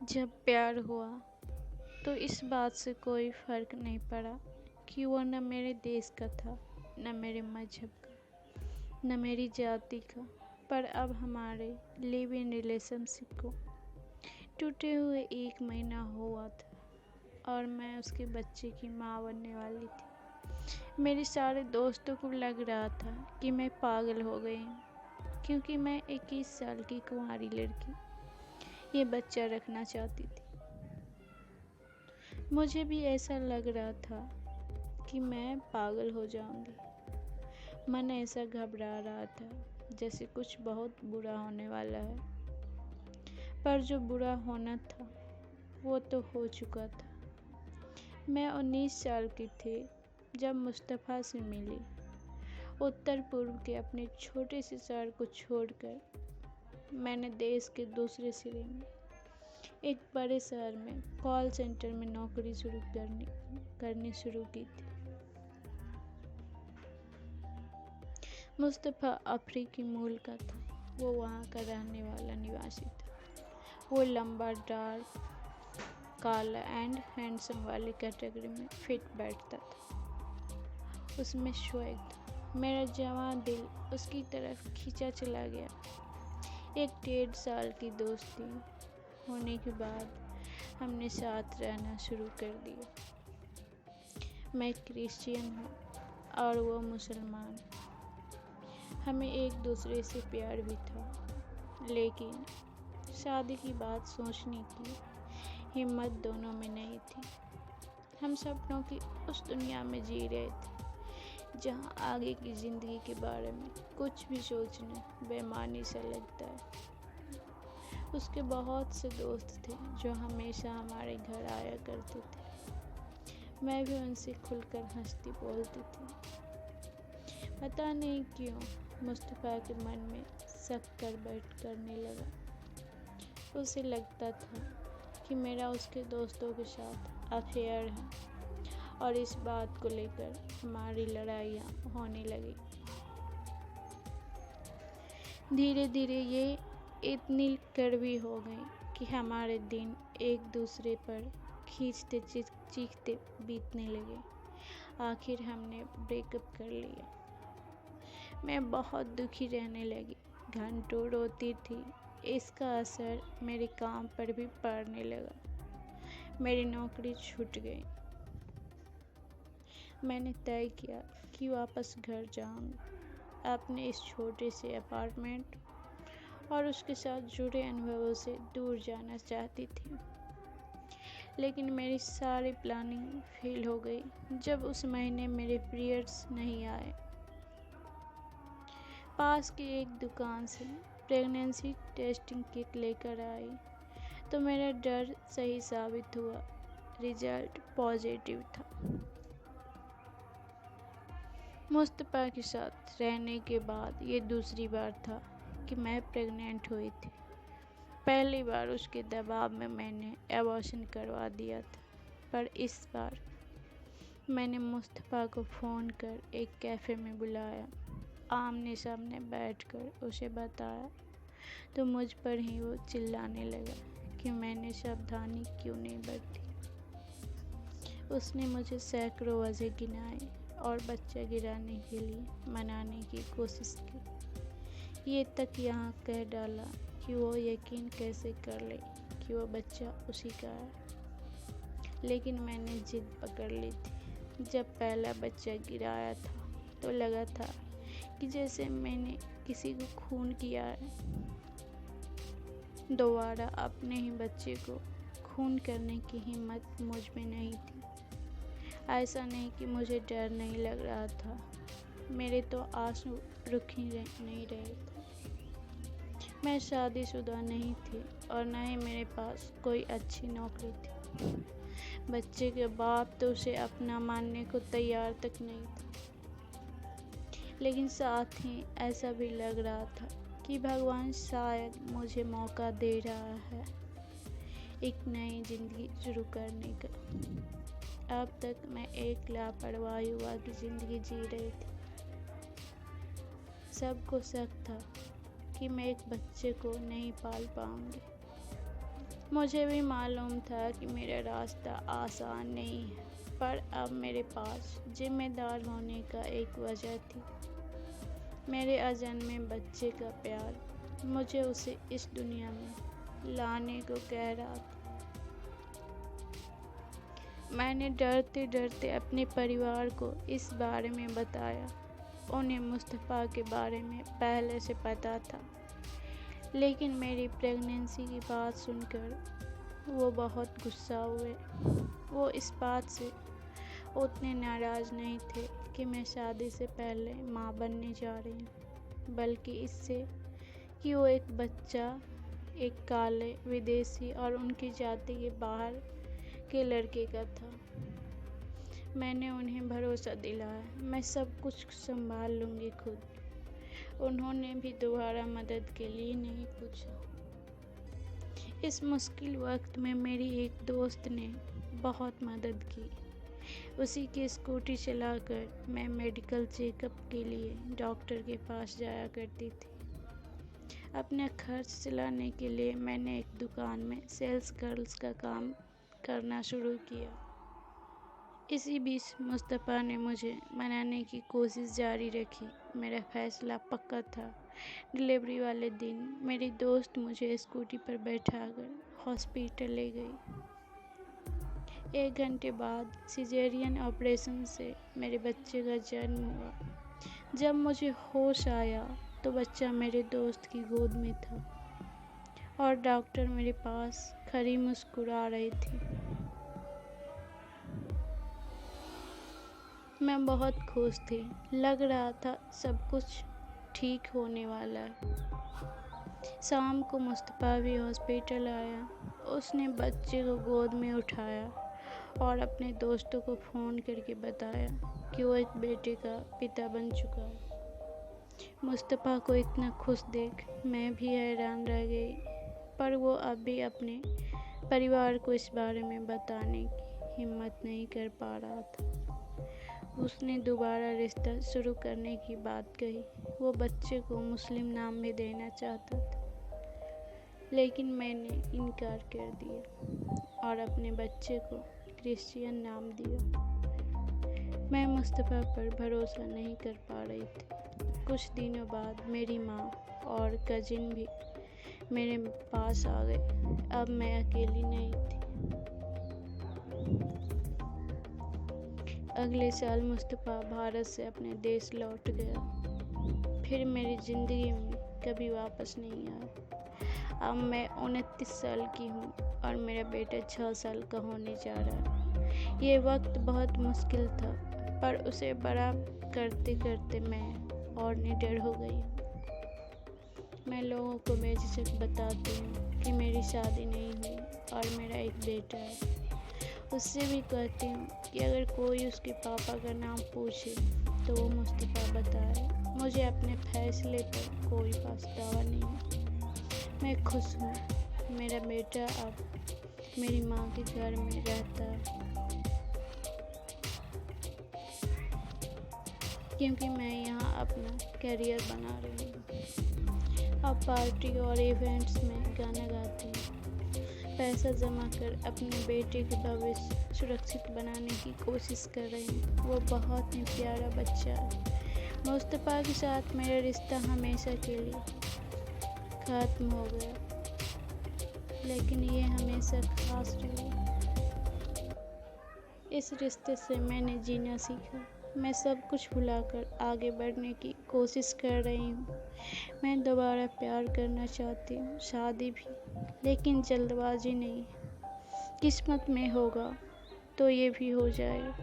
जब प्यार हुआ तो इस बात से कोई फ़र्क नहीं पड़ा कि वो न मेरे देश का था, न मेरे मज़हब का, न मेरी जाति का। पर अब हमारे लिव इन रिलेशनशिप को टूटे हुए 1 महीना हुआ था और मैं उसके बच्चे की माँ बनने वाली थी। मेरे सारे दोस्तों को लग रहा था कि मैं पागल हो गई हूँ, क्योंकि मैं 21 साल की कुंवारी लड़की ये बच्चा रखना चाहती थी। मुझे भी ऐसा लग रहा था कि मैं पागल हो जाऊंगी। मन ऐसा घबरा रहा था जैसे कुछ बहुत बुरा होने वाला है। पर जो बुरा होना था वो तो हो चुका था। मैं 19 साल की थी जब मुस्तफ़ा से मिली। उत्तर पूर्व के अपने छोटे से शहर को छोड़कर मैंने देश के दूसरे सिरे में एक बड़े शहर में कॉल सेंटर में नौकरी करनी शुरू की थी। मुस्तफ़ा अफ्रीकी मूल का था। वो वहाँ का रहने वाला निवासी था। वो लंबा, डार्क, काला एंड हैंडसम वाली कैटेगरी में फिट बैठता था। उसमें स्वैग था। मेरा जवान दिल उसकी तरफ खींचा चला गया। एक 1.5 साल की दोस्ती होने के बाद हमने साथ रहना शुरू कर दिया। मैं क्रिश्चियन हूँ और वो मुसलमान। हमें एक दूसरे से प्यार भी था, लेकिन शादी की बात सोचने की हिम्मत दोनों में नहीं थी। हम सपनों की उस दुनिया में जी रहे थे जहाँ आगे की ज़िंदगी के बारे में कुछ भी सोचना बेमानी सा लगता है। उसके बहुत से दोस्त थे जो हमेशा हमारे घर आया करते थे। मैं भी उनसे खुलकर हंसती बोलती थी। पता नहीं क्यों मुस्तफ़ा के मन में शक करने लगा। उसे लगता था कि मेरा उसके दोस्तों के साथ अफेयर है और इस बात को लेकर हमारी लड़ाइयाँ होने लगी। धीरे धीरे ये इतनी कड़वी हो गई कि हमारे दिन एक दूसरे पर खींचते चीखते बीतने लगे। आखिर हमने ब्रेकअप कर लिया। मैं बहुत दुखी रहने लगी, घंटों रोती थी। इसका असर मेरे काम पर भी पड़ने लगा। मेरी नौकरी छूट गई। मैंने तय किया कि वापस घर जाऊंगी, अपने इस छोटे से अपार्टमेंट और उसके साथ जुड़े अनुभवों से दूर जाना चाहती थी। लेकिन मेरी सारी प्लानिंग फेल हो गई जब उस महीने मेरे पीरियड्स नहीं आए। पास की एक दुकान से प्रेगनेंसी टेस्टिंग किट लेकर आई तो मेरा डर सही साबित हुआ। रिजल्ट पॉजिटिव था। मुस्तफ़ा के साथ रहने के बाद ये दूसरी बार था कि मैं प्रेग्नेंट हुई थी। पहली बार उसके दबाव में मैंने एबॉर्शन करवा दिया था, पर इस बार मैंने मुस्तफ़ा को फ़ोन कर एक कैफ़े में बुलाया। आमने सामने बैठकर उसे बताया तो मुझ पर ही वो चिल्लाने लगा कि मैंने सावधानी क्यों नहीं बरती। उसने मुझे सैकड़ों वजह गिनाए और बच्चा गिराने के लिए मनाने की कोशिश की। ये तक यहाँ कह डाला कि वो यकीन कैसे कर ले कि वो बच्चा उसी का है। लेकिन मैंने जिद पकड़ ली थी। जब पहला बच्चा गिराया था तो लगा था कि जैसे मैंने किसी को खून किया है। दोबारा अपने ही बच्चे को खून करने की हिम्मत मुझ में नहीं थी। ऐसा नहीं कि मुझे डर नहीं लग रहा था, मेरे तो आंसू रुक ही नहीं रहे थे। मैं शादीशुदा नहीं थी और न ही मेरे पास कोई अच्छी नौकरी थी। बच्चे के बाप तो उसे अपना मानने को तैयार तक नहीं था। लेकिन साथ ही ऐसा भी लग रहा था कि भगवान शायद मुझे मौका दे रहा है एक नई जिंदगी शुरू करने का। अब तक मैं एक लापरवाह युवा की जिंदगी जी रही थी। सबको शक था कि मैं एक बच्चे को नहीं पाल पाऊंगी। मुझे भी मालूम था कि मेरा रास्ता आसान नहीं है, पर अब मेरे पास जिम्मेदार होने का एक वजह थी। मेरे अजन्मे बच्चे का प्यार मुझे उसे इस दुनिया में लाने को कह रहा था। मैंने डरते डरते अपने परिवार को इस बारे में बताया। उन्हें मुस्तफ़ा के बारे में पहले से पता था, लेकिन मेरी प्रेगनेंसी की बात सुनकर वो बहुत गुस्सा हुए। वो इस बात से उतने नाराज़ नहीं थे कि मैं शादी से पहले माँ बनने जा रही हूँ, बल्कि इससे कि वो एक बच्चा एक काले विदेशी और उनकी जाति के बाहर के लड़के का था। मैंने उन्हें भरोसा दिलाया, मैं सब कुछ संभाल लूँगी खुद। उन्होंने भी दोबारा मदद के लिए नहीं पूछा। इस मुश्किल वक्त में मेरी एक दोस्त ने बहुत मदद की। उसी की स्कूटी चलाकर मैं मेडिकल चेकअप के लिए डॉक्टर के पास जाया करती थी। अपना खर्च चलाने के लिए मैंने एक दुकान में सेल्स गर्ल्स का काम करना शुरू किया। इसी बीच मुस्तफ़ा ने मुझे मनाने की कोशिश जारी रखी। मेरा फैसला पक्का था। डिलीवरी वाले दिन मेरी दोस्त मुझे स्कूटी पर बैठाकर हॉस्पिटल ले गई। 1 घंटे बाद सिजेरियन ऑपरेशन से मेरे बच्चे का जन्म हुआ। जब मुझे होश आया तो बच्चा मेरे दोस्त की गोद में था और डॉक्टर मेरे पास खड़ी मुस्कुरा रही थी। मैं बहुत खुश थी। लग रहा था सब कुछ ठीक होने वाला है। शाम को मुस्तफ़ा भी हॉस्पिटल आया। उसने बच्चे को गोद में उठाया और अपने दोस्तों को फ़ोन करके बताया कि वो एक बेटे का पिता बन चुका है। मुस्तफ़ा को इतना खुश देख मैं भी हैरान रह गई, पर वो अब भी अपने परिवार को इस बारे में बताने की हिम्मत नहीं कर पा रहा था। उसने दोबारा रिश्ता शुरू करने की बात कही। वो बच्चे को मुस्लिम नाम भी देना चाहता था, लेकिन मैंने इनकार कर दिया और अपने बच्चे को क्रिश्चियन नाम दिया। मैं मुस्तफ़ा पर भरोसा नहीं कर पा रही थी। कुछ दिनों बाद मेरी माँ और कजिन भी मेरे पास आ गए। अब मैं अकेली नहीं थी। अगले साल मुस्तफ़ा भारत से अपने देश लौट गया। फिर मेरी ज़िंदगी में कभी वापस नहीं आया। अब मैं 29 साल की हूँ और मेरा बेटा 6 साल का होने जा रहा है। ये वक्त बहुत मुश्किल था, पर उसे बड़ा करते करते मैं और निडर हो गई हूँ। मैं लोगों को बेझिझक बताती हूँ कि मेरी शादी नहीं हुई और मेरा एक बेटा है। उससे भी कहती हूँ कि अगर कोई उसके पापा का नाम पूछे तो वो मुस्तफ़ा बताए। मुझे अपने फैसले पर कोई पछतावा नहीं है। मैं खुश हूँ। मेरा बेटा अब मेरी माँ के घर में रहता है, क्योंकि मैं यहाँ अपना करियर बना रही हूँ। अब पार्टी और इवेंट्स में गाना गाती हूँ। पैसा जमा कर अपने बेटे के भविष्य सुरक्षित बनाने की कोशिश कर रही हूँ। वो बहुत ही प्यारा बच्चा है। मुस्तफ़ा के साथ मेरा रिश्ता हमेशा के लिए ख़त्म हो गया, लेकिन ये हमेशा खास रहा। इस रिश्ते से मैंने जीना सीखा। मैं सब कुछ भुलाकर आगे बढ़ने की कोशिश कर रही हूँ। मैं दोबारा प्यार करना चाहती हूँ, शादी भी, लेकिन जल्दबाजी नहीं। किस्मत में होगा तो ये भी हो जाएगा।